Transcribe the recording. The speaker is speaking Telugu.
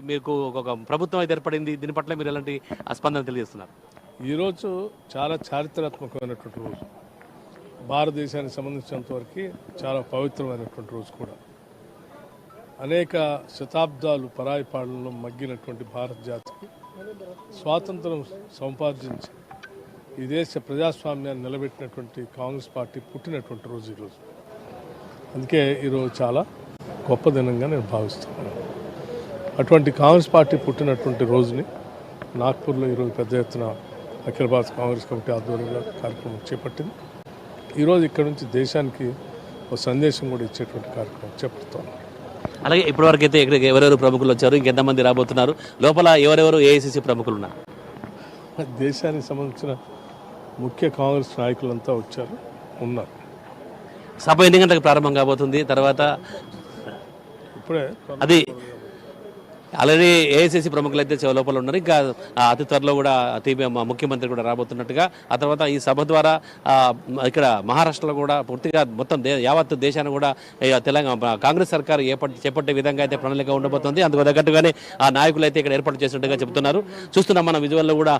మీకు ఒక ప్రభుత్వం అయితే ఏర్పడింది. దీని పట్ల మీరు ఎలాంటి స్పందన తెలియజేస్తున్నారు? ఈరోజు చాలా చారిత్రాత్మకమైనటువంటి రోజు. భారతదేశానికి సంబంధించినంత వరకు చాలా పవిత్రమైనటువంటి రోజు కూడా. అనేక శతాబ్దాలు పరాయి పాలనలో మగ్గినటువంటి భారత జాతికి స్వాతంత్రం సంపాదించి ఈ దేశ ప్రజాస్వామ్యాన్ని నిలబెట్టినటువంటి కాంగ్రెస్ పార్టీ పుట్టినటువంటి రోజు ఈరోజు. అందుకే ఈరోజు చాలా గొప్ప దినంగా నేను భావిస్తున్నాను. అటువంటి కాంగ్రెస్ పార్టీ పుట్టినటువంటి రోజుని నాగ్పూర్లో ఈరోజు పెద్ద ఎత్తున అఖిల భారత కాంగ్రెస్ కమిటీ ఆధ్వర్యంలో కార్యక్రమం చేపట్టింది. ఈరోజు ఇక్కడ నుంచి దేశానికి ఒక సందేశం కూడా ఇచ్చేటువంటి కార్యక్రమం చేపడుతున్నాం. అలాగే ఇప్పటివరకు అయితే ఇక్కడ ఎవరెవరు ప్రముఖులు వచ్చారు, ఇంకెంతమంది రాబోతున్నారు, లోపల ఎవరెవరు ఏఐసిసి ప్రముఖులు ఉన్నారు? దేశానికి సంబంధించిన ముఖ్య కాంగ్రెస్ నాయకులంతా ఉన్నారు. సభ ఎన్ని గంటలకు ప్రారంభం కాబోతుంది? తర్వాత ఇప్పుడే అది ఆల్రెడీ ఏఐసిసి ప్రముఖులు అయితే లోపల ఉన్నారు. ఇంకా అతి త్వరలో కూడా ముఖ్యమంత్రి కూడా రాబోతున్నట్టుగా. ఆ తర్వాత ఈ సభ ద్వారా ఇక్కడ మహారాష్ట్రలో కూడా పూర్తిగా మొత్తం యావత్ దేశాన్ని కూడా తెలంగాణ కాంగ్రెస్ సర్కారు చేపట్టే విధంగా అయితే ప్రణాళిక ఉండబోతుంది. అందుకు తగ్గట్టుగానే ఆ నాయకులు అయితే ఇక్కడ ఏర్పాటు చేసినట్టుగా చెబుతున్నారు. చూస్తున్నాం మన విజువల్లో కూడా